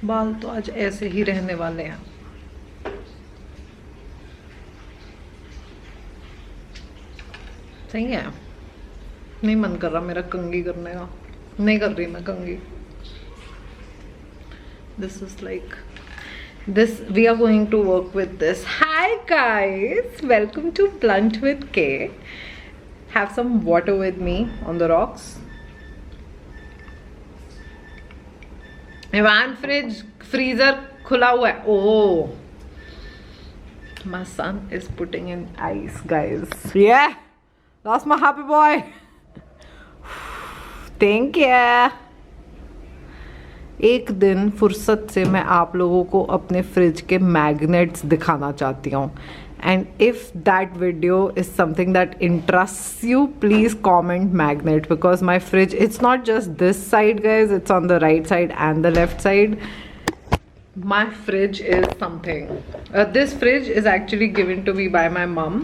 बाल तो आज ऐसे ही रहने वाले हैं। सही है। नहीं मन कर रहा मेरा कंघी करने का, नहीं कर रही मैं कंघी। This is like this we are going to work with this. Hi guys, welcome to Blunt with K. Have some water with me on the rocks. Ivan, fridge freezer khula hua hai. Oh, my son is putting in ice, guys. Yeah, that's my happy boy. Thank you. एक दिन फुर्सत से मैं आप लोगों को अपने fridge के मैग्नेट्स दिखाना चाहती हूँ, and if that video is something that interests you, please comment magnet, because my fridge, it's not just this side guys, it's on the right side and the left side. My fridge is something. This fridge is actually given to me by my mom.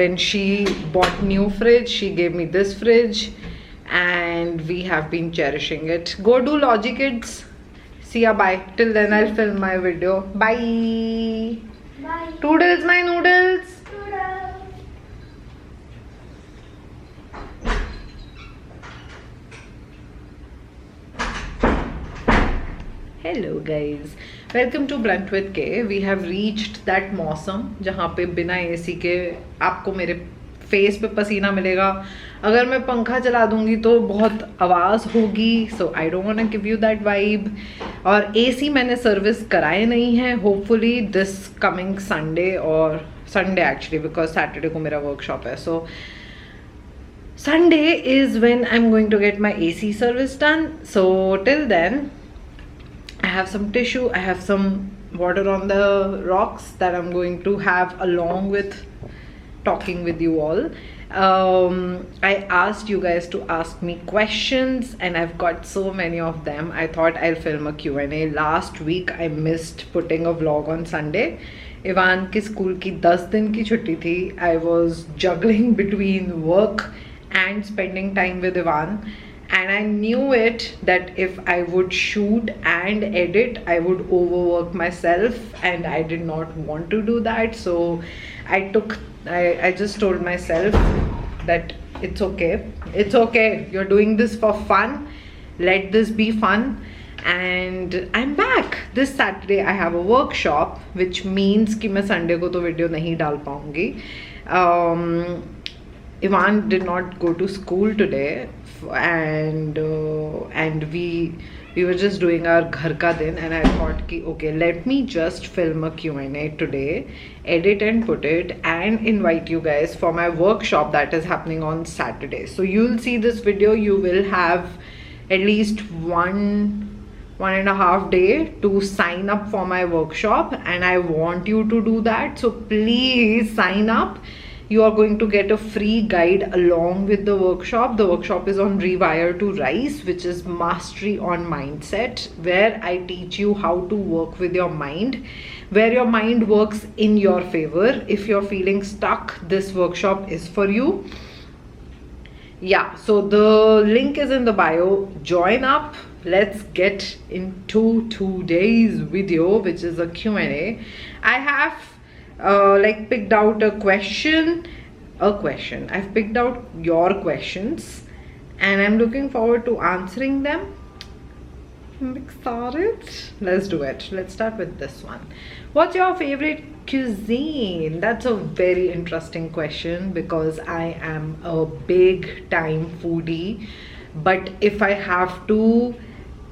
When she bought new fridge, she gave me this fridge. And we have been cherishing it. Go do Logi kids. See ya, bye. Till then I'll film my video. Bye. Bye. Toodles my noodles. Hello guys, welcome to Blunt with K. We have reached that मौसम जहाँ पे बिना AC के आपको मेरे face पे पसीना मिलेगा. अगर मैं पंखा चला दूंगी तो बहुत आवाज़ होगी, so I don't want to give you that vibe. और एसी मैंने सर्विस कराए नहीं है. होपफुली दिस कमिंग संडे, और संडे एक्चुअली बिकॉज सैटरडे को मेरा वर्कशॉप है. So Sunday is when I am going to get my AC service done. So till then I have some tissue, I have some water on the rocks that I'm going to have along with talking with you all. I asked you guys to ask me questions and I've got so many of them. I thought I'll film a Q&A. Last week I missed putting a vlog on Sunday. Ivan की school की 10 दिन की छुट्टी थी. I was juggling between work and spending time with Ivan. And I knew it that if I would shoot and edit, I would overwork myself, and I did not want to do that. So I just told myself that it's okay. It's okay. You're doing this for fun. Let this be fun. And I'm back. This Saturday I have a workshop, which means कि मैं Sunday को तो video नहीं डाल पाऊँगी. Ivan did not go to school today. And we were just doing our ghar ka din, and I thought ki okay, let me just film a Q&A today, edit and put it, and invite you guys for my workshop that is happening on Saturday. So you'll see this video, you will have at least one and a half day to sign up for my workshop, and I want you to do that. So please sign up. You are going to get a free guide along with the workshop. The workshop is on Rewire to Rise, which is Mastery on Mindset, where I teach you how to work with your mind, where your mind works in your favor. If you're feeling stuck, this workshop is for you. Yeah, so the link is in the bio. Join up. Let's get into today's video, which is a Q&A. I have like picked out a question. I've picked out your questions and I'm looking forward to answering them. I'm excited. Let's do it. Let's start with this one. What's your favorite cuisine? That's a very interesting question because I am a big time foodie. But if I have to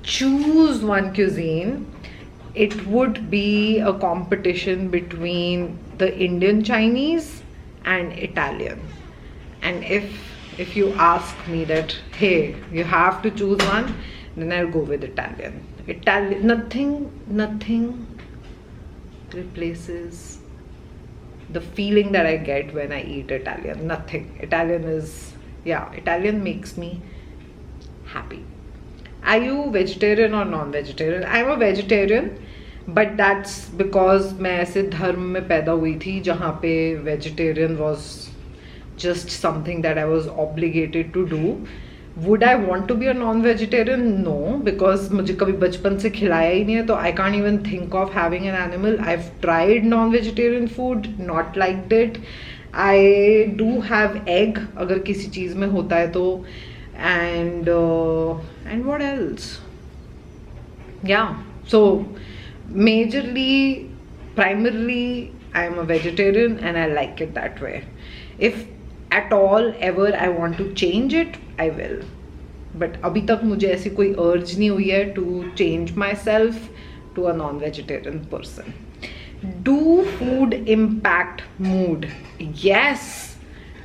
choose one cuisine, it would be a competition between the Indian Chinese and Italian. And if you ask me that, hey, you have to choose one, then I'll go with Italian. Nothing replaces the feeling that I get when I eat Italian. Nothing. Italian makes me happy. Are you vegetarian or non-vegetarian? I'm a vegetarian, but that's because मैं ऐसे धर्म में पैदा हुई थी जहाँ पे vegetarian was just something that I was obligated to do. Would I want to be a non-vegetarian? No, because मुझे कभी बचपन से खिलाया ही नहीं है, तो I can't even think of having an animal. I've tried non-vegetarian food, not liked it. I do have egg अगर किसी चीज़ में होता है तो, and what else? Yeah, so majorly, primarily, I am a vegetarian and I like it that way. If at all ever I want to change it, I will. But अभी तक मुझे ऐसी कोई urge नहीं हुई है to change myself to a non-vegetarian person. Do food impact mood? Yes.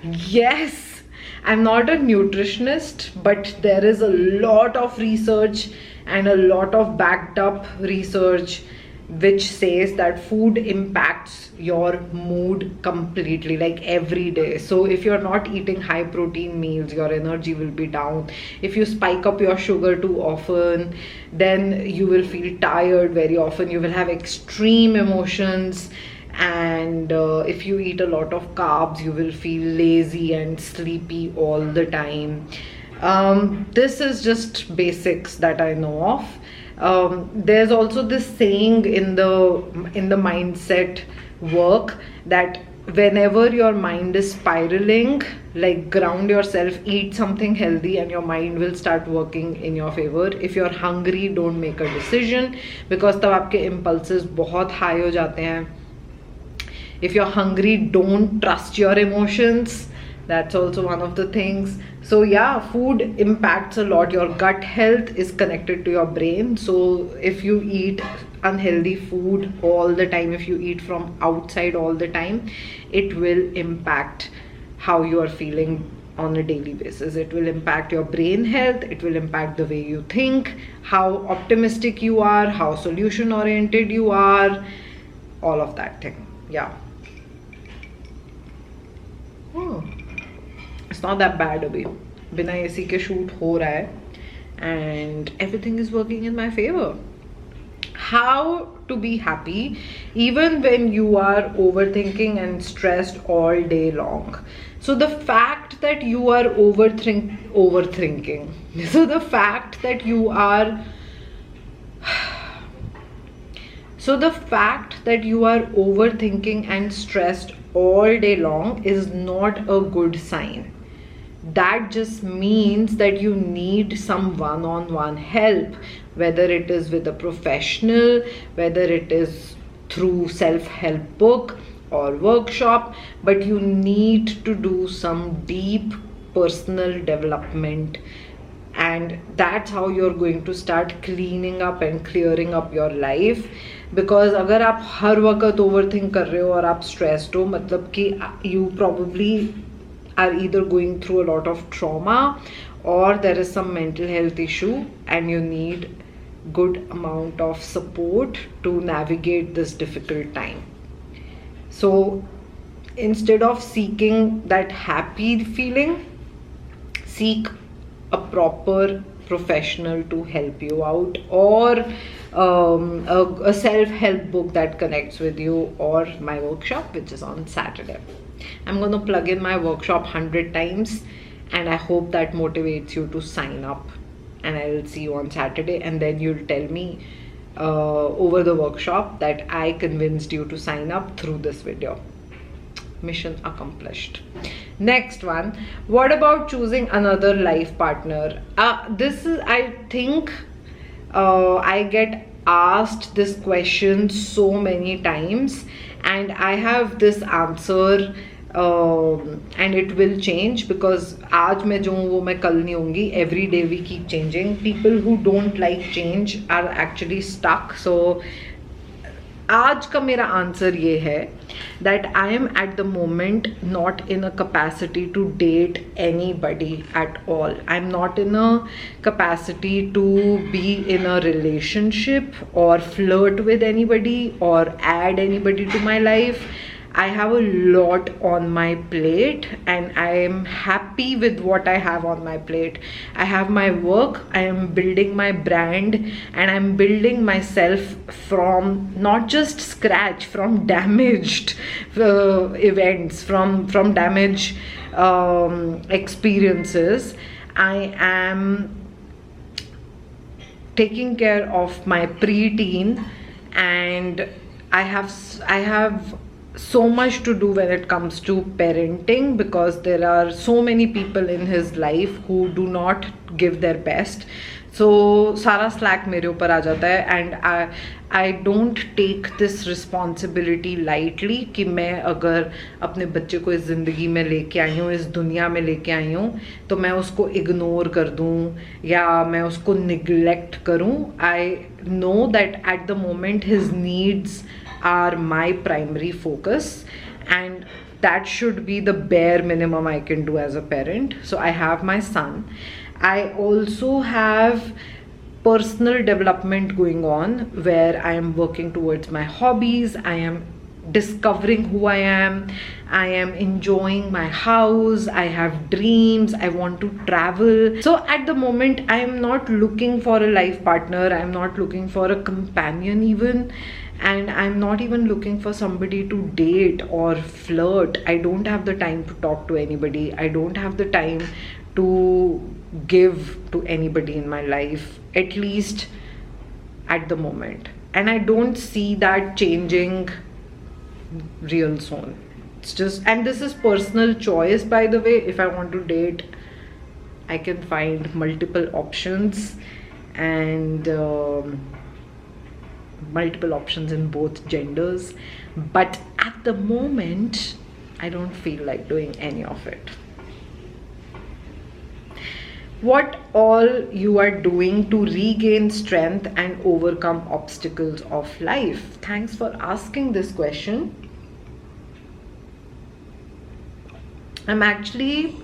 Yes. I'm not a nutritionist, but there is a lot of research and a lot of backed up research which says that food impacts your mood completely, like every day. So if you're not eating high protein meals, your energy will be down. If you spike up your sugar too often, then you will feel tired very often. You will have extreme emotions, and if you eat a lot of carbs, you will feel lazy and sleepy all the time. This is just basics that I know of. There's also this saying in the mindset work that whenever your mind is spiraling, like, ground yourself, eat something healthy, and your mind will start working in your favor. If you're hungry, don't make a decision, because तब आपके impulses बहुत high हो जाते हैं. If you're hungry, don't trust your emotions. That's also one of the things. So yeah, food impacts a lot. Your gut health is connected to your brain. So if you eat unhealthy food all the time, if you eat from outside all the time, it will impact how you are feeling on a daily basis. It will impact your brain health. It will impact the way you think, how optimistic you are, how solution oriented you are, all of that thing. Yeah. It's not that bad अभी, बिना AC के shoot हो रहा है and everything is working in my favor. How to be happy even when you are overthinking and stressed all day long. So the fact that you are overthinking, so the fact that you are overthinking and stressed all day long is not a good sign. That just means that you need some one-on-one help, whether it is with a professional, whether it is through self-help book or workshop, but you need to do some deep personal development, and that's how you're going to start cleaning up and clearing up your life. Because अगर आप हर वक्त overthink कर रहे हो और आप stressed हो, मतलब कि you probably are either going through a lot of trauma or there is some mental health issue and you need good amount of support to navigate this difficult time. So instead of seeking that happy feeling, seek a proper professional to help you out, or a self-help book that connects with you, or my workshop, which is on Saturday. I'm going to plug in my workshop 100 times and I hope that motivates you to sign up, and I will see you on Saturday, and then you'll tell me over the workshop that I convinced you to sign up through this video. Mission accomplished. Next one, what about choosing another life partner? This is, I think, I get asked this question so many times and I have this answer, and it will change, because आज मैं जो हूँ वो मैं कल नहीं होंगी. Every day we keep changing. People who don't like change are actually stuck. So आज का मेरा आंसर ये है that I am at the moment not in a capacity to date anybody at all. I'm not in a capacity to be in a relationship or flirt with anybody or add anybody to my life. I have a lot on my plate and I am happy with what I have on my plate. I have my work, I am building my brand, and I'm building myself from not just scratch, from damaged events, from damaged experiences. I am taking care of my preteen, and I have so much to do when it comes to parenting, because there are so many people in his life who do not give their best. So सारा slack मेरे ऊपर आ जाता है, and I don't take this responsibility lightly कि मैं अगर अपने बच्चे को इस ज़िंदगी में लेके आई हूँ, इस दुनिया में लेके आई हूँ, तो मैं उसको इग्नोर कर दूँ या मैं उसको निगलेक्ट करूँ. I know that at the moment his needs are my primary focus, and that should be the bare minimum I can do as a parent. So I have my son. I also have personal development going on where I am working towards my hobbies. I am discovering who I am enjoying my house, I have dreams, I want to travel. So at the moment I am not looking for a life partner, I am not looking for a companion even, and I'm not even looking for somebody to date or flirt. I don't have the time to talk to anybody, I don't have the time to give to anybody in my life, at least at the moment, and I don't see that changing real soon. It's just, and this is personal choice, by the way. If I want to date, I can find multiple options, and multiple options in both genders, but at the moment I don't feel like doing any of it. What all you are doing to regain strength and overcome obstacles of life? Thanks for asking this question. I'm actually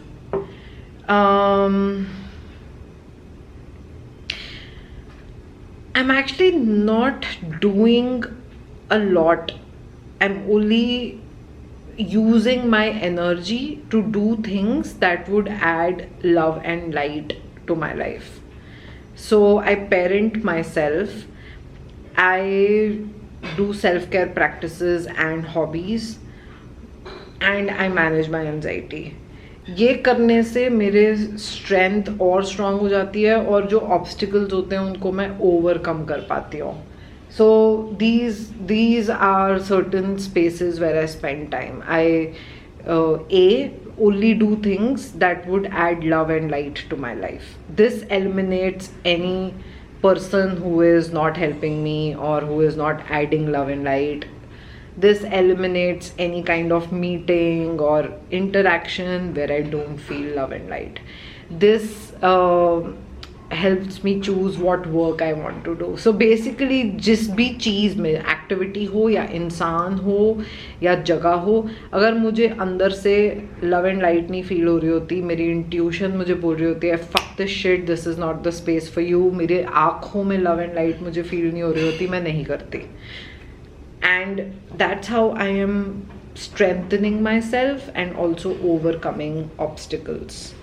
not doing a lot. I'm only using my energy to do things that would add love and light to my life. So I parent myself, I do self-care practices and hobbies, and I manage my anxiety. ये करने से मेरे strength और strong हो जाती है, और जो ऑब्स्टिकल्स होते हैं उनको मैं ओवरकम कर पाती हूँ. So these are certain spaces where I spend time. I only do things that would add love and light to my life. This eliminates any person who is not helping me or who is not adding love and light. This eliminates any kind of meeting or interaction where I don't feel love and light. This helps me choose what work I want to do. So basically जिस भी चीज़ में activity हो या इंसान हो या जगह हो, अगर मुझे अंदर से लव एंड लाइट नहीं फील हो रही होती, मेरी इंट्यूशन मुझे बोल रही होती है fuck this shit, this is not the space for you, मेरे आँखों में लव एंड लाइट मुझे फील नहीं हो रही होती, मैं नहीं करती. And that's how I am strengthening myself and also overcoming obstacles.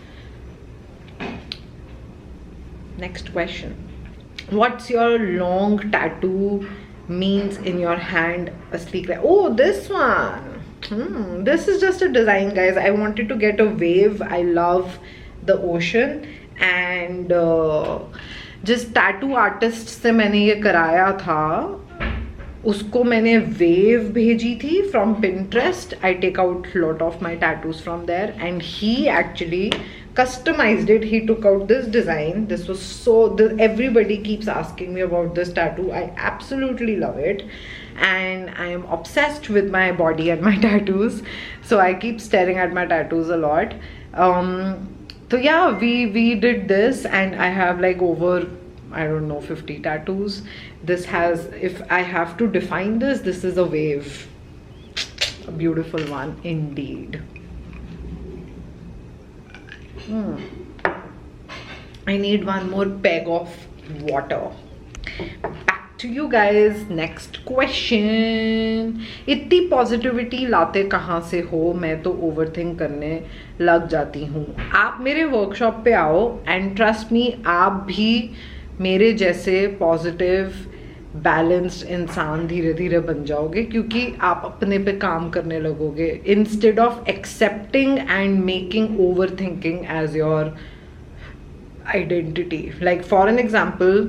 Next question. What's your long tattoo means in your hand? A sleek line. Oh, this one. This is just a design, guys. I wanted to get a wave. I love the ocean, and जिस tattoo artist से मैंने ये कराया था उसको मैंने wave भेजी थी from Pinterest. I take out lot of my tattoos from there, and he actually customized it. He took out this design. This was so, everybody keeps asking me about this tattoo. I absolutely love it, and I am obsessed with my body and my tattoos, so I keep staring at my tattoos a lot. So yeah, we did this, and I have like over, I don't know, 50 tattoos. This has, if I have to define this, this is a wave. A beautiful one indeed. I need one more peg of water. Back to you guys. Next question. इतनी positivity लाते कहाँ से हो? मैं तो overthink करने लग जाती हूँ. आप मेरे वर्कशॉप पे आओ, एंड ट्रस्ट मी, आप भी मेरे जैसे पॉजिटिव बैलेंस्ड इंसान धीरे धीरे बन जाओगे, क्योंकि आप अपने पे काम करने लगोगे instead of accepting and making over thinking as your identity. Like for an example,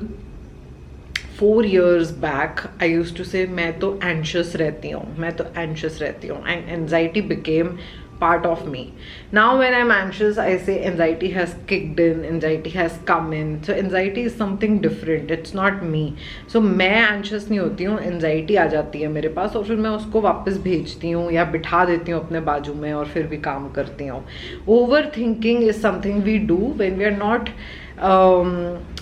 4 years back I used to say मैं तो anxious रहती हूँ and anxiety became part of me. Now when I'm anxious I say anxiety has kicked in, anxiety has come in. So anxiety is something different, it's not me. So मैं anxious नहीं होती हूँ, anxiety आ जाती है मेरे पास और फिर मैं उसको वापस भेजती हूँ या बिठा देती हूँ अपने बाजू में और फिर भी काम करती हूँ. Overthinking is something we do when we are not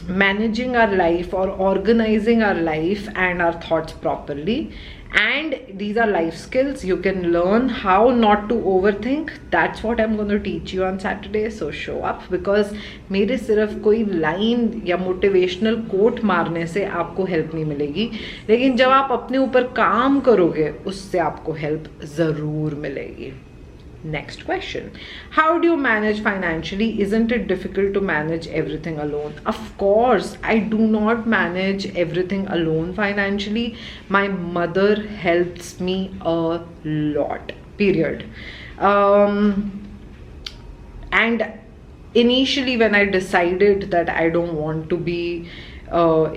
managing our life or organizing our life and our thoughts properly. And these are life skills. You can learn how not to overthink. That's what I'm going to teach you on Saturday. So show up, because मेरे सिर्फ कोई line या motivational quote मारने से आपको help नहीं मिलेगी, लेकिन जब आप अपने ऊपर काम करोगे उससे आपको हेल्प ज़रूर मिलेगी. Next question. How do you manage financially? Isn't it difficult to manage everything alone? Of course, I do not manage everything alone financially. My mother helps me a lot. Period. And initially when I decided that I don't want to be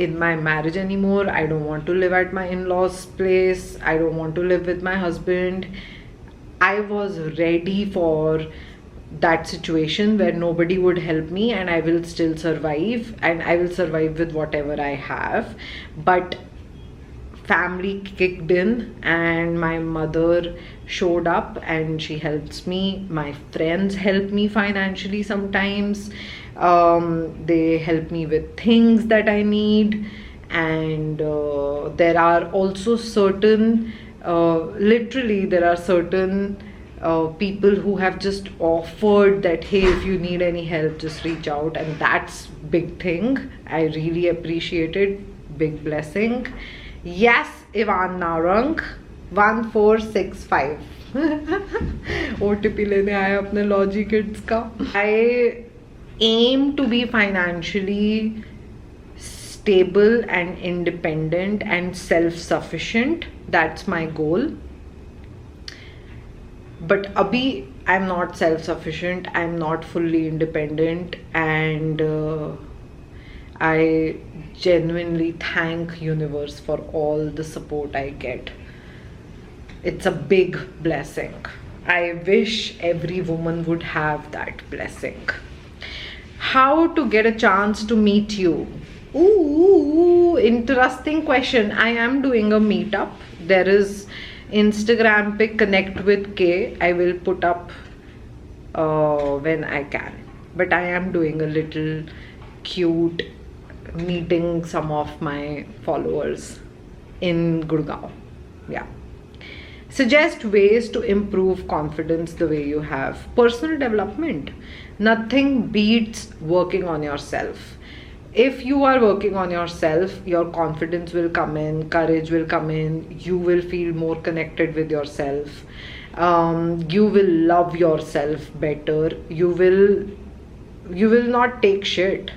in my marriage anymore, I don't want to live at my in-laws' place, I don't want to live with my husband, I was ready for that situation where nobody would help me and I will still survive, and I will survive with whatever I have. But family kicked in and my mother showed up and she helps me. My friends help me financially sometimes. They help me with things that I need, and there are also certain literally there are certain people who have just offered that, hey, if you need any help just reach out, and that's big thing. I really appreciate it. Big blessing. Yes, Ivan Narang 1465 OTP लेने आया अपने Logi Kids का. I aim to be financially stable and independent and self-sufficient. That's my goal. But abhi I'm not self-sufficient, I'm not fully independent, and I genuinely thank universe for all the support I get. It's a big blessing. I wish every woman would have that blessing. How to get a chance to meet you? Ooh, interesting question. I am doing a meetup. There is Instagram pic connect with K. I will put up when I can. But I am doing a little cute meeting some of my followers in Gurgaon. Yeah. Suggest ways to improve confidence the way you have. Personal development. Nothing beats working on yourself. If you are working on yourself, your confidence will come in, courage will come in, you will feel more connected with yourself, you will love yourself better, you will not take shit.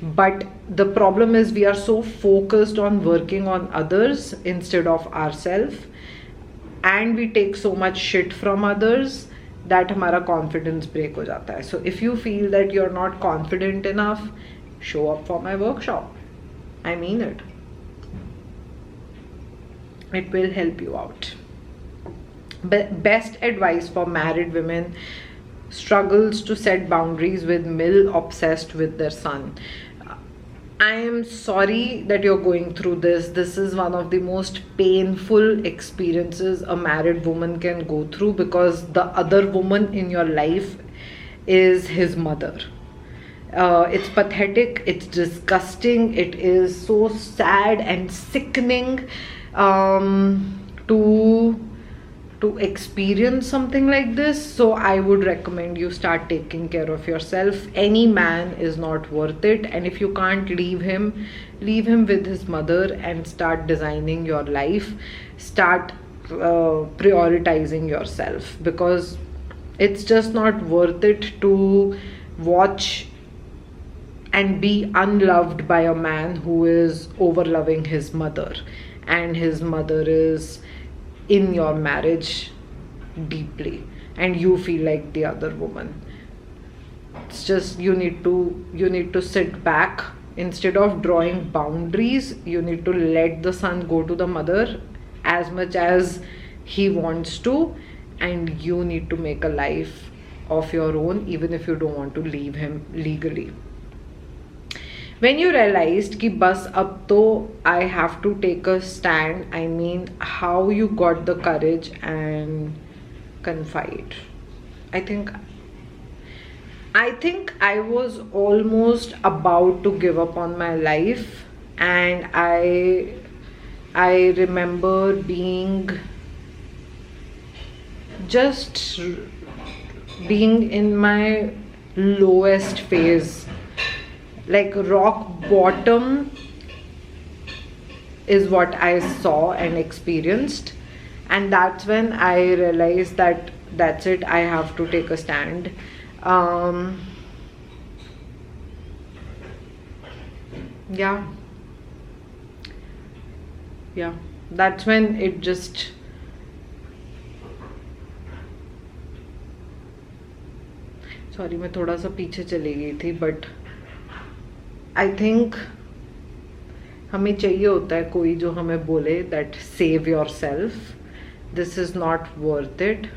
But the problem is we are so focused on working on others instead of ourselves, and we take so much shit from others that हमारा confidence break हो जाता है. So if you feel that you're not confident enough, show up for my workshop. I mean it. It will help you out. Best advice for married women: struggles to set boundaries with Mill obsessed with their son. I am sorry that you're going through this. This is one of the most painful experiences a married woman can go through, because the other woman in your life is his mother. It's pathetic, it's disgusting, it is so sad and sickening to experience something like this. So I would recommend you start taking care of yourself. Any man is not worth it, and if you can't leave him with his mother and start designing your life. Start prioritizing yourself, because it's just not worth it to watch and be unloved by a man who is overloving his mother, and his mother is in your marriage deeply and you feel like the other woman. It's just you need to sit back. Instead of drawing boundaries, you need to let the son go to the mother as much as he wants to, and you need to make a life of your own even if you don't want to leave him legally. When you realized कि बस अब तो I have to take a stand, I mean, how you got the courage and confide? I think I was almost about to give up on my life, and I remember just being in my lowest phase, like rock bottom is what I saw and experienced. And that's when I realized that that's it, I have to take a stand. Yeah, that's when it just, sorry मैं थोड़ा सा पीछे चली गई थी, but I think हमें चाहिए होता है कोई जो हमें बोले that save your self, this is not worth it.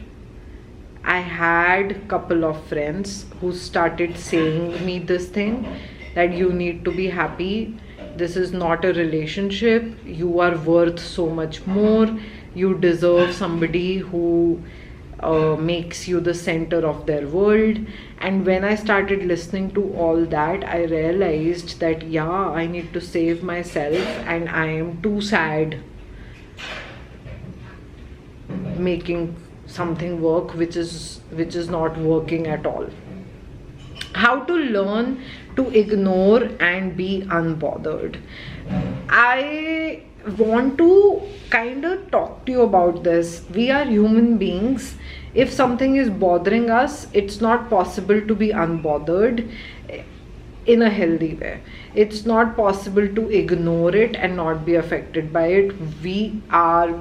I had couple of friends who started saying me this thing, that you need to be happy, this is not a relationship, you are worth so much more, you deserve somebody who makes you the center of their world. And when I started listening to all that, I realized that yeah, I need to save myself, and I am too sad making something work which is not working at all. How to learn to ignore and be unbothered. I want to kind of talk to you about this. We are human beings. If something is bothering us, it's not possible to be unbothered in a healthy way. It's not possible to ignore it and not be affected by it. We are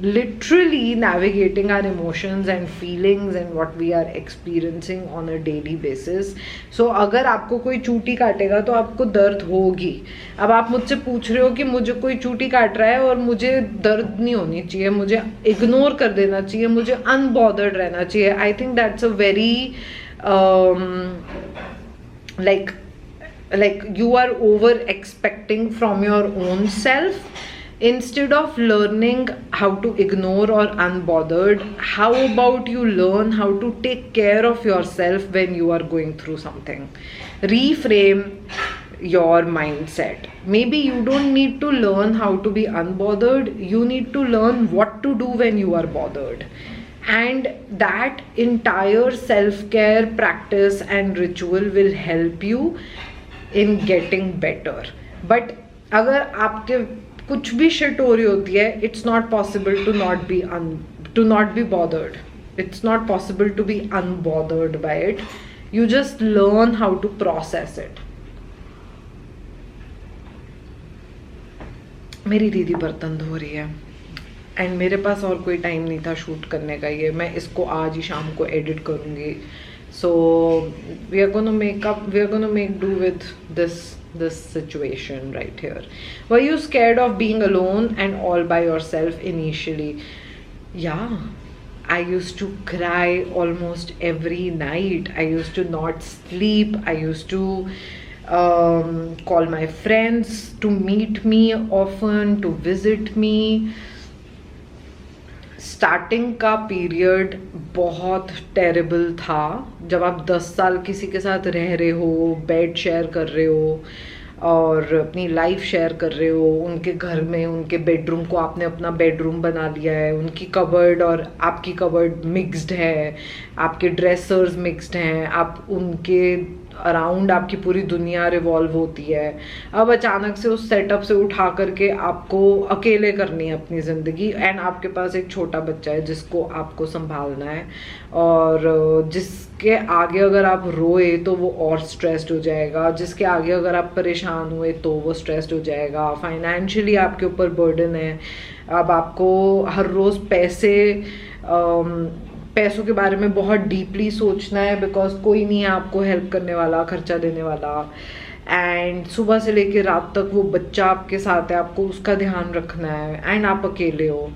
literally navigating our emotions and feelings and what we are experiencing on a daily basis. So अगर आपको कोई चूटी काटेगा तो आपको दर्द होगी. अब आप मुझसे पूछ रहे हो कि मुझे कोई चूटी काट रहा है और मुझे दर्द नहीं होनी चाहिए, मुझे इग्नोर कर देना चाहिए, मुझे अनबॉदर्ड रहना चाहिए. I think that's a very like you are over expecting from your own self. Instead of learning how to ignore or unbothered, how about you learn how to take care of yourself when you are going through something? Reframe your mindset. Maybe you don't need to learn how to be unbothered, you need to learn what to do when you are bothered. And that entire self-care practice and ritual will help you in getting better. But अगर आपके कुछ भी shit हो रही होती है, it's not possible to not be bothered. It's not possible to be unbothered by it. You just learn how to process it. मेरी दीदी बर्तन धो रही है एंड मेरे पास और कोई टाइम नहीं था शूट करने का. ये मैं इसको आज ही शाम को एडिट करूँगी. So we are gonna make do with this situation right here. Were you scared of being alone and all by yourself initially? Yeah, I used to cry almost every night. I used to not sleep. I used to call my friends to meet me often, to visit me. Starting का period बहुत terrible था. जब आप 10 साल किसी के साथ रह रहे हो, बेड शेयर कर रहे हो और अपनी लाइफ शेयर कर रहे हो, उनके घर में उनके बेडरूम को आपने अपना बेडरूम बना लिया है, उनकी कबर्ड और आपकी कबर्ड मिक्स्ड है, आपके ड्रेसर्स मिक्स्ड हैं, आप उनके अराउंड आपकी पूरी दुनिया रिवॉल्व होती है. अब अचानक से उस सेटअप से उठा करके आपको अकेले करनी है अपनी ज़िंदगी, एंड आपके पास एक छोटा बच्चा है जिसको आपको संभालना है, और जिसके आगे अगर आप रोए तो वो और स्ट्रेस्ड हो जाएगा, जिसके आगे अगर आप परेशान हुए तो वो स्ट्रेस्ड हो जाएगा. फाइनेंशियली आपके ऊपर बर्डन है. अब आपको हर रोज़ पैसे पैसों के बारे में बहुत डीपली सोचना है, बिकॉज कोई नहीं है आपको हेल्प करने वाला, खर्चा देने वाला, एंड सुबह से लेके रात तक वो बच्चा आपके साथ है, आपको उसका ध्यान रखना है, एंड आप अकेले हो.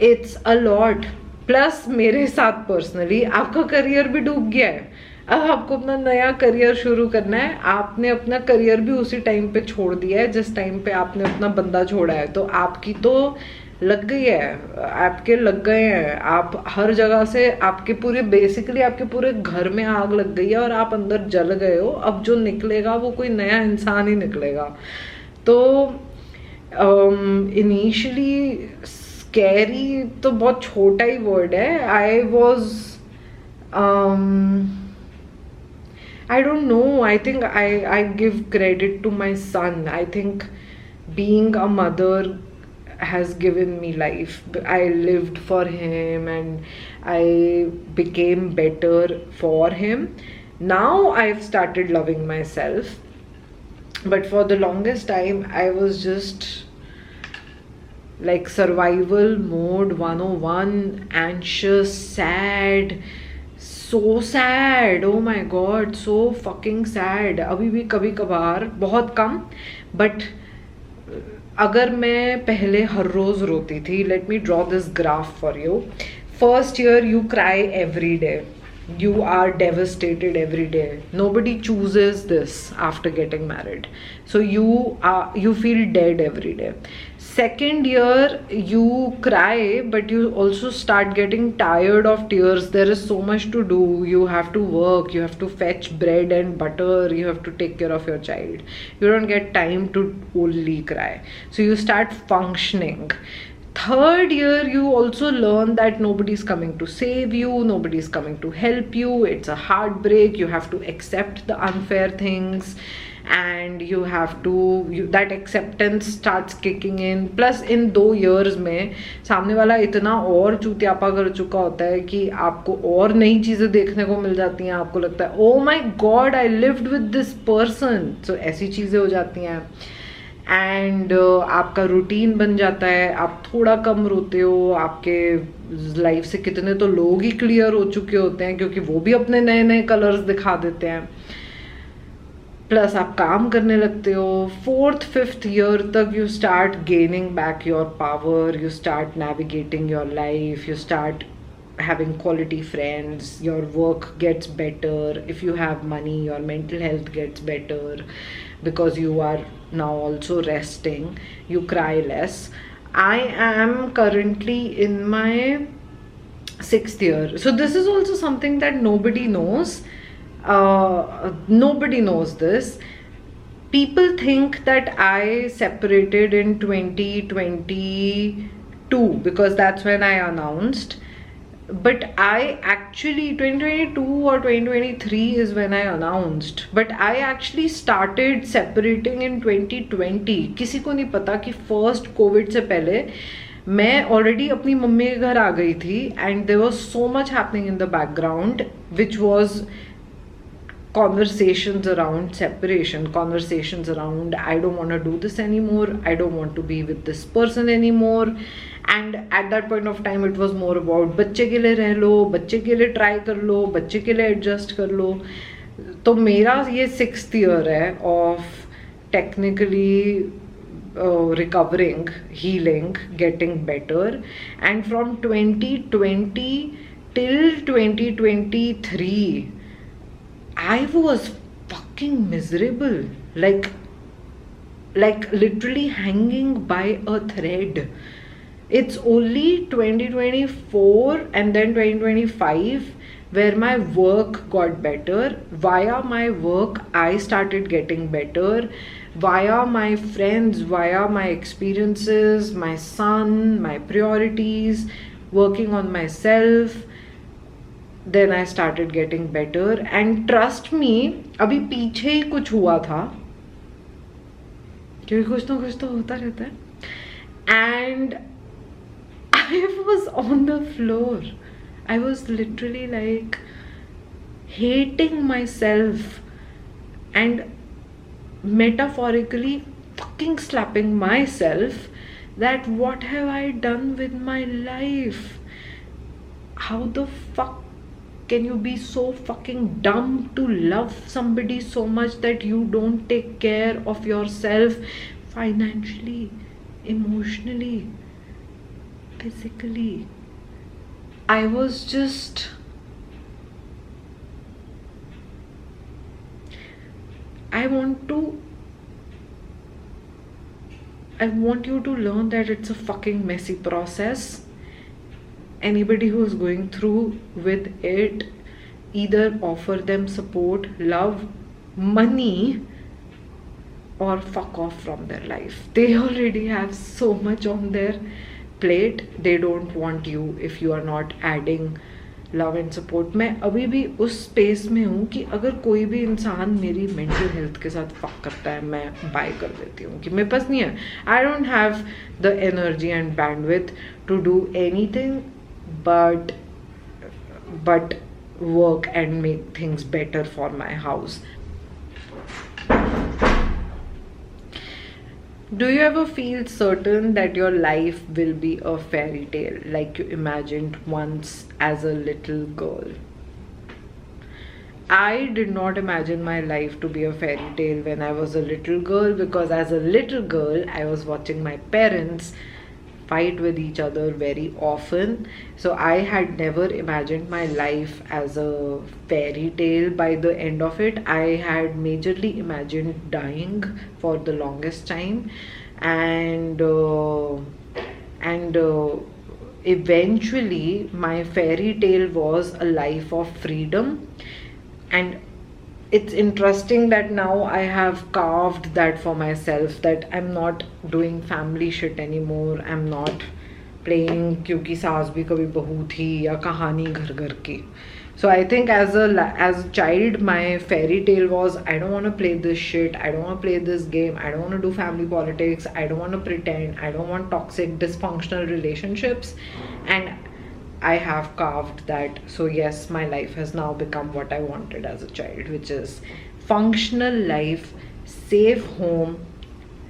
It's a lot. प्लस मेरे साथ पर्सनली आपका करियर भी डूब गया है. अब आपको अपना नया करियर शुरू करना है. आपने अपना करियर भी उसी टाइम पे छोड़ दिया है जिस टाइम पे आपने अपना बंदा छोड़ा है. तो आपकी तो लग गई है, आपके लग गए हैं. आप हर जगह से आपके पूरे बेसिकली आपके पूरे घर में आग लग गई है और आप अंदर जल गए हो. अब जो निकलेगा वो कोई नया इंसान ही निकलेगा. तो इनिशियली स्कैरी तो बहुत छोटा ही वर्ड है. I was I don't know. I think I give credit to my son. I think being a mother has given me life. I lived for him and I became better for him. Now I've started loving myself. But for the longest time, I was just like survival mode 101, anxious, sad. So sad, oh my god, so fucking sad. अभी भी कभी कभार, बहुत कम, but अगर मैं पहले हर रोज रोती थी. Let me draw this graph for you. First year you cry every day. You are devastated every day. Nobody chooses this after getting married. So you feel dead every day. Second year you cry, but you also start getting tired of tears. There is so much to do. You have to work, you have to fetch bread and butter, you have to take care of your child. You don't get time to only cry. So you start functioning. Third year you also learn that nobody's coming to save you, nobody's coming to help you. It's a heartbreak. You have to accept the unfair things, and you have to that acceptance starts kicking in. Plus in 2 years में सामने वाला इतना और चूतियापा कर चुका होता है कि आपको और नई चीज़ें देखने को मिल जाती हैं. आपको लगता है oh my god I lived with this person. So ऐसी चीज़ें हो जाती हैं. एंड आपका रूटीन बन जाता है. आप थोड़ा कम रोते हो. आपके लाइफ से कितने तो लोग ही क्लियर हो चुके होते हैं क्योंकि वो भी अपने नए नए कलर्स दिखा देते हैं. प्लस आप काम करने लगते हो. फोर्थ फिफ्थ ईयर तक you start gaining back your power. You start navigating your life. You start having quality friends. Your work gets better. If you have money, your mental health gets better because you are now also resting. You cry less. I am currently in my 6th year. So this is also something that nobody knows. Nobody knows this. People think that I separated in 2022 because that's when I announced. But I actually 2022 or 2023 is when I announced. But I actually started separating in 2020. किसी को नहीं पता कि first COVID से पहले मैं already अपनी mummy के घर आ गई थी. And there was so much happening in the background, which was conversations around separation, conversations around I don't want to do this anymore, I don't want to be with this person anymore. And at that point of time it was more about बच्चे के लिए रह लो, बच्चे के लिए try कर लो, बच्चे के लिए एडजस्ट कर लो. तो मेरा ये 6th year है of technically recovering, healing, getting better. And from 2020 till 2023 I was fucking miserable, like literally hanging by a thread. It's only 2024 and then 2025 where my work got better. Via my work I started getting better. Via my friends, via my experiences, my son, my priorities, working on myself, then I started getting better. And trust me, अभी पीछे ही कुछ हुआ था क्योंकि कुछ तो होता रहता है. And I was on the floor. I was literally like hating myself and metaphorically fucking slapping myself that what have I done with my life? how the fuck can you be so fucking dumb to love somebody so much that you don't take care of yourself financially, emotionally, physically? I was just, I want you to learn that it's a fucking messy process. Anybody who's going through with it, either offer them support, love, money, or fuck off from their life. They already have so much on their plate. They don't want you if you are not adding love and support. मैं अभी भी उस space में हूँ कि अगर कोई भी इंसान मेरी मेंटल हेल्थ के साथ फक करता है, मैं बाय कर देती हूँ कि मेरे पास नहीं है. I don't have the energy and bandwidth to do anything but work and make things better for my house. Do you ever feel certain that your life will be a fairy tale like you imagined once as a little girl? I did not imagine my life to be a fairy tale when I was a little girl, because as a little girl I was watching my parents fight with each other very often. So I had never imagined my life as a fairy tale. By the end of it, I had majorly imagined dying for the longest time, and eventually my fairy tale was a life of freedom. And it's interesting that now I have carved that for myself, that I'm not doing family shit anymore. I'm not playing क्योंकि सास भी कभी बहू थी या कहानी घर घर की. So I think as a child, my fairy tale was, I don't want to play this shit, I don't want to play this game, I don't want to do family politics, I don't want to pretend, I don't want toxic dysfunctional relationships. And I have carved that. So yes, my life has now become what I wanted as a child, which is functional life, safe home,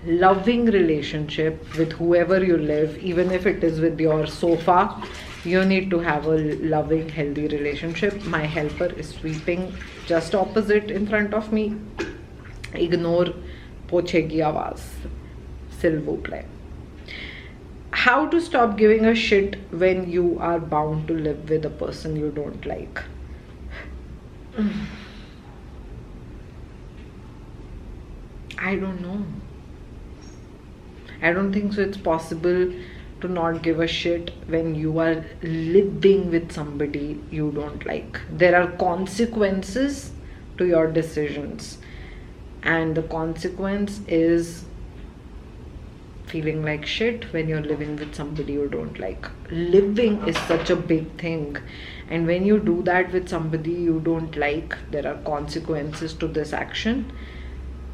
loving relationship with whoever you live. Even if it is with your sofa, you need to have a loving, healthy relationship. My helper is sweeping just opposite in front of me. Ignore poche ki awaaz, s'il vous plaît. How to stop giving a shit when you are bound to live with a person you don't like? I don't know. I don't think so it's possible to not give a shit when you are living with somebody you don't like. There are consequences to your decisions, and the consequence is feeling like shit when you're living with somebody you don't like. Living is such a big thing, and when you do that with somebody you don't like, there are consequences to this action.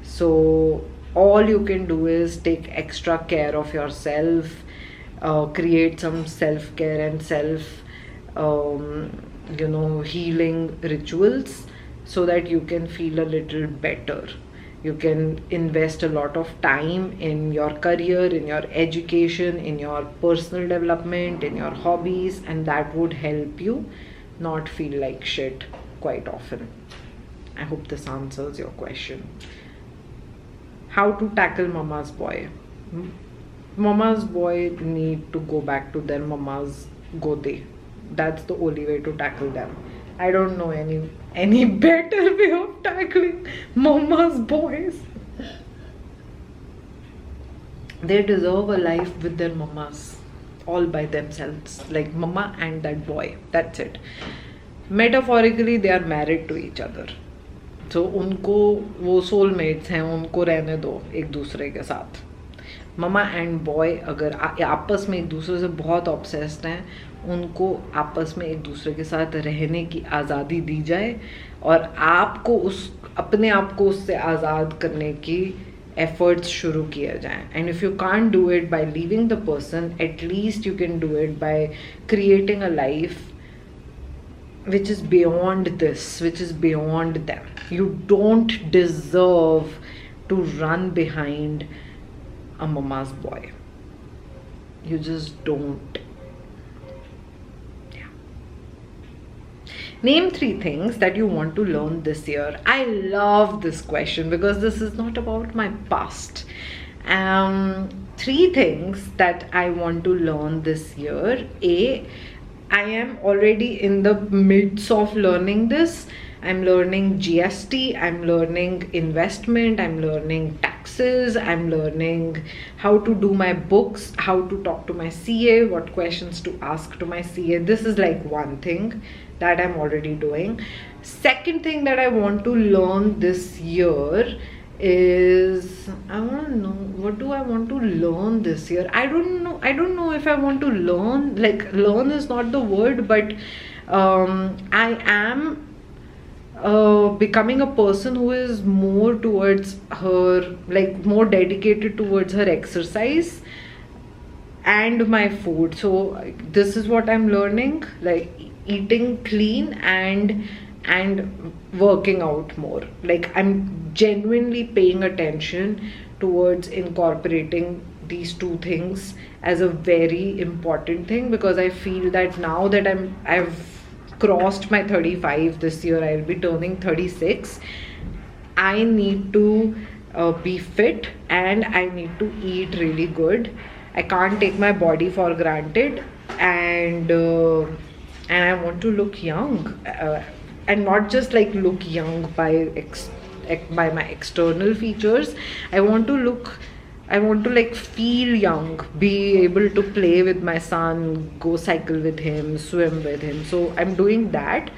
So all you can do is take extra care of yourself, create some self-care and healing rituals so that you can feel a little better. You can invest a lot of time in your career, in your education, in your personal development, in your hobbies, and that would help you not feel like shit quite often. I hope this answers your question. How to tackle mama's boy? Mama's boy need to go back to their mama's gode. That's the only way to tackle them. I don't know any better way of tackling mama's boys. They deserve a life with their mamas all by themselves, like mama and that boy. That's it. Metaphorically, they are married to each other. So उनको वो soulmates हैं, उनको रहने दो एक दूसरे के साथ. ममा एंड बॉय अगर आपस में एक दूसरे से बहुत ऑब्सेस्ड हैं, उनको आपस में एक दूसरे के साथ रहने की आज़ादी दी जाए, और आपको अपने आप को उससे आज़ाद करने की एफर्ट्स शुरू किया जाए. And if you can't do it by leaving the person, at least you can do it by creating a life which is beyond this, which is beyond them. You don't deserve to run behind a mama's boy. You just don't. Yeah. Name 3 things that you want to learn this year. I love this question because this is not about my past. 3 things that I want to learn this year. I am already in the midst of learning this. I'm learning GST, I'm learning investment, I'm learning taxes, I'm learning how to do my books, how to talk to my CA, what questions to ask to my CA. This is like one thing that I'm already doing. Second thing that I want to learn this year is, I want to know, what do I want to learn this year? I don't know if I want to learn, like learn is not the word, but I am becoming a person who is more towards her, like more dedicated towards her exercise and my food. So this is what I'm learning, like eating clean and working out more. Like I'm genuinely paying attention towards incorporating these 2 things as a very important thing, because I feel that now that I've crossed my 35 this year, I'll be turning 36. I need to be fit and I need to eat really good. I can't take my body for granted, and I want to look young, and not just like look young by my external features. I want to like feel young, be able to play with my son, go cycle with him, swim with him. So I'm doing that.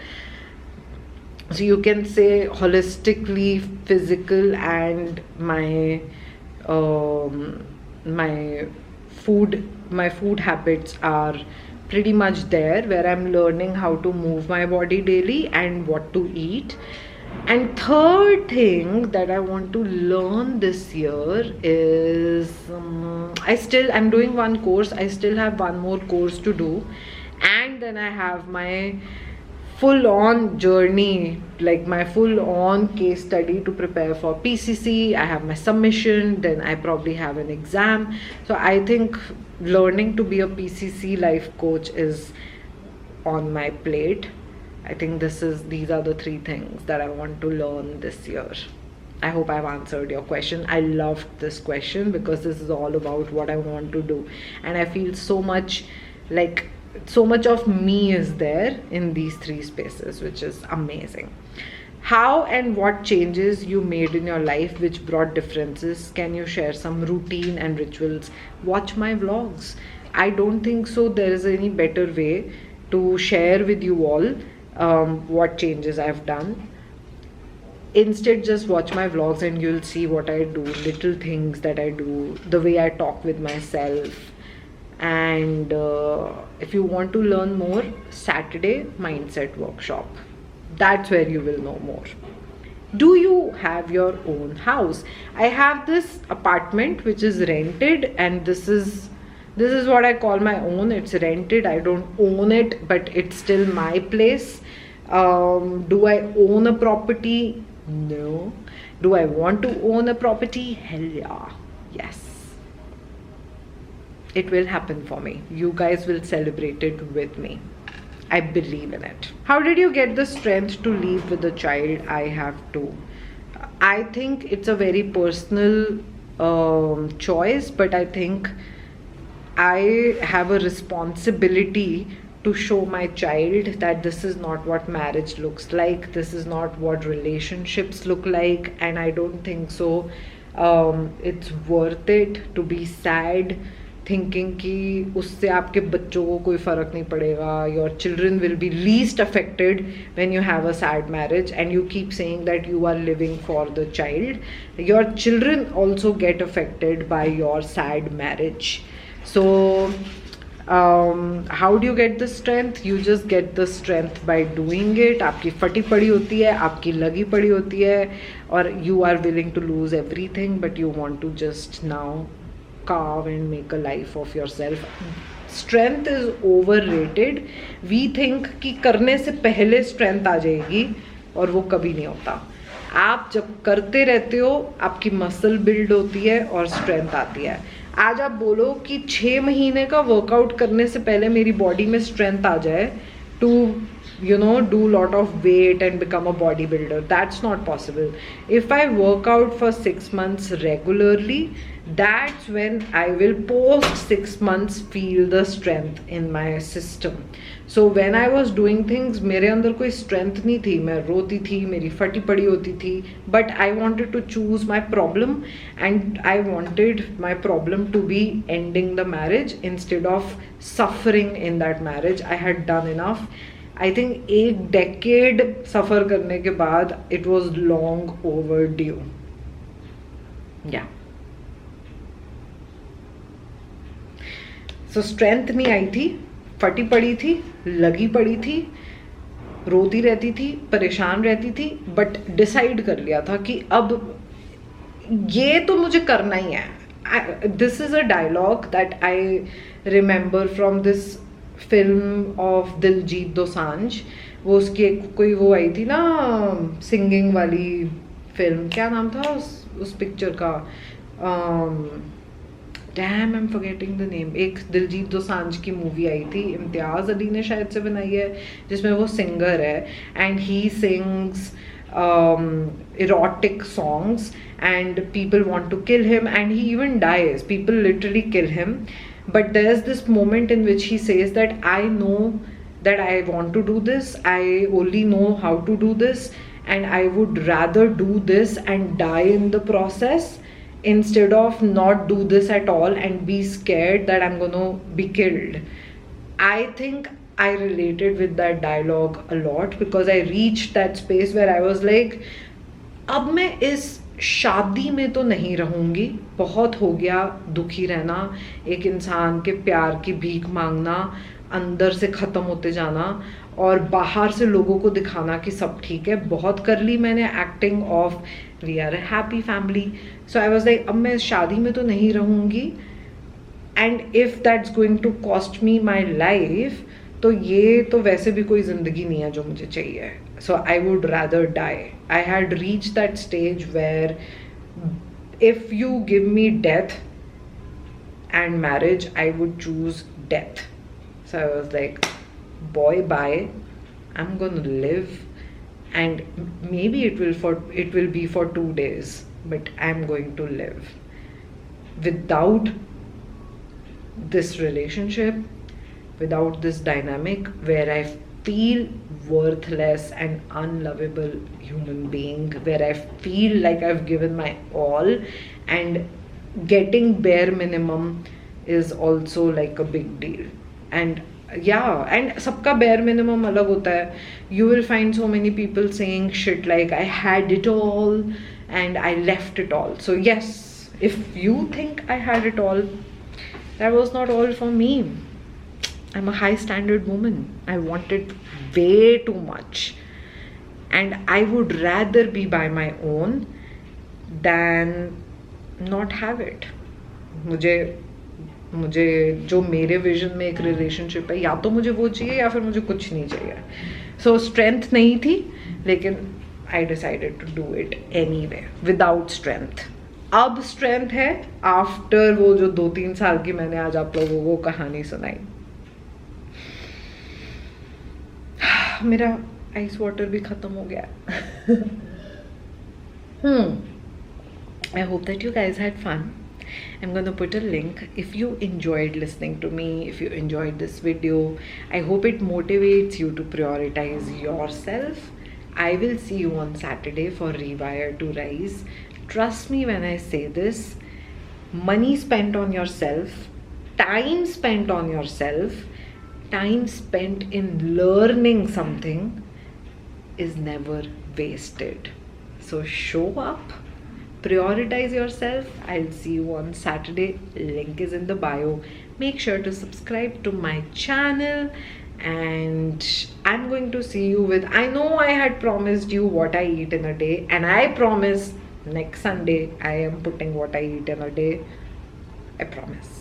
So you can say holistically physical, and my food habits are pretty much there, where I'm learning how to move my body daily and what to eat. And third thing that I want to learn this year is I'm doing one course. I still have one more course to do, and then I have my full-on journey, like my full-on case study to prepare for PCC. I have my submission, then I probably have an exam. So I think learning to be a PCC life coach is on my plate. I think these are the 3 things that I want to learn this year. I hope I've answered your question. I loved this question because this is all about what I want to do, and I feel so much of me is there in these 3 spaces, which is amazing. How and what changes you made in your life which brought differences? Can you share some routine and rituals? Watch my vlogs. I don't think so there is any better way to share with you all what changes I've done. Instead, just watch my vlogs and you'll see what I do, little things that I do, the way I talk with myself. And if you want to learn more, Saturday mindset workshop, that's where you will know more. Do you have your own house? I have this apartment which is rented, and this is what I call my own. It's rented. I don't own it, but it's still my place. Do I own a property? No. Do I want to own a property? Hell yeah. Yes. It will happen for me. You guys will celebrate it with me. I believe in it. How did you get the strength to leave with the child? I have to. I think it's a very personal choice, but I think I have a responsibility to show my child that this is not what marriage looks like, this is not what relationships look like, and I don't think so it's worth it to be sad thinking कि उससे आपके बच्चों को कोई फ़र्क नहीं पड़ेगा. Your children will be least affected when you have a sad marriage, and you keep saying that you are living for the child. Your children also get affected by your sad marriage. So how do you get the strength? You just get the strength by doing it. आपकी फटी पड़ी होती है, आपकी लगी पड़ी होती है, और you are willing to lose everything, but you want to just now carve and make a life of yourself. Strength is overrated. We think कि करने से पहले strength आ जाएगी, और वो कभी नहीं होता. आप जब करते रहते हो, आपकी मसल बिल्ड होती है और स्ट्रेंथ आती है. आज आप बोलो कि 6 महीने का वर्कआउट करने से पहले मेरी बॉडी में स्ट्रेंथ आ जाए, to do a lot of weight and become a bodybuilder. That's not possible. If I work out for 6 months regularly, that's when I will post 6 months feel the strength in my system. So when I was doing things, मेरे अंदर कोई strength नहीं थी, मैं रोती थी, मेरी फटी पड़ी होती थी, but I wanted to choose my problem, and I wanted my problem to be ending the marriage instead of suffering in that marriage. I had done enough. I think 1 decade suffer करने के बाद it was long overdue. Yeah. So strength नहीं आई थी, फटी पड़ी थी, लगी पड़ी थी, रोती रहती थी, परेशान रहती थी, बट डिसाइड कर लिया था कि अब ये तो मुझे करना ही है. This is a dialogue that I remember from this film of Diljit Dosanjh. वो उसकी कोई वो आई थी ना, सिंगिंग वाली फिल्म, क्या नाम था उस पिक्चर का? Dam, I am forgetting the name. एक दिलजीत दोसांझ की मूवी आई थी, इम्तियाज़ अली ने शायद से बनाई है, जिसमें वो सिंगर है and he sings erotic songs and people want to kill him and he even dies. People literally kill him, but there's this moment in which he says that I know that I want to do this, I only know how to do this, and I would rather do this and die in the process instead of not do this at all and be scared that I'm gonna be killed. I think I related with that dialogue a lot because I reached that space where I was like, अब मैं इस शादी में तो नहीं रहूँगी, बहुत हो गया दुखी रहना, एक इंसान के प्यार की भीख मांगना, अंदर से ख़त्म होते जाना और बाहर से लोगों को दिखाना कि सब ठीक है. बहुत कर ली मैंने acting of we are a happy family. So I was like, अब मैं इस शादी में तो नहीं रहूँगी, and if that's going to cost me my life, तो ये तो वैसे भी कोई ज़िंदगी नहीं है जो मुझे चाहिए. So I would rather die. I had reach that stage where if you give me death and marriage, I would choose death. So I was like, boy, bye, I'm gonna live, and maybe it will be for 2 days, but I'm going to live without this relationship, without this dynamic where I feel worthless and unlovable human being, where I feel like I've given my all, and getting bare minimum is also like a big deal. And yeah, and सबका bare minimum अलग होता है. You will find so many people saying shit like I had it all and I left it all. So yes, if you think I had it all, that was not all for me. I'm a high standard woman. I wanted way too much, and I would rather be by my own than not have it. मुझे जो मेरे vision में एक relationship है, या तो मुझे वो चाहिए या फिर मुझे कुछ नहीं चाहिए. सो स्ट्रेंथ नहीं थी, लेकिन I decided to do it anyway without strength. अब स्ट्रेंथ है आफ्टर वो जो 2-3 साल की मैंने आज आप लोगों को कहानी सुनाई. मेरा आइस वाटर भी खत्म हो गया. I hope that you guys had fun. I'm gonna put a link if you enjoyed listening to me, if you enjoyed this video. I hope it motivates you to prioritize yourself. I will see you on Saturday for Rewire to Rise. Trust me when I say this, money spent on yourself, time spent on yourself, time spent in learning something is never wasted. So show up, prioritize yourself. I'll see you on Saturday. Link is in the bio. Make sure to subscribe to my channel, and I'm going to see you with, I know I had promised you what I eat in a day, and I promise next Sunday I am putting what I eat in a day. I promise.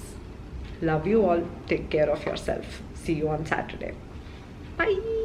Love you all. Take care of yourself. See you on Saturday. Bye.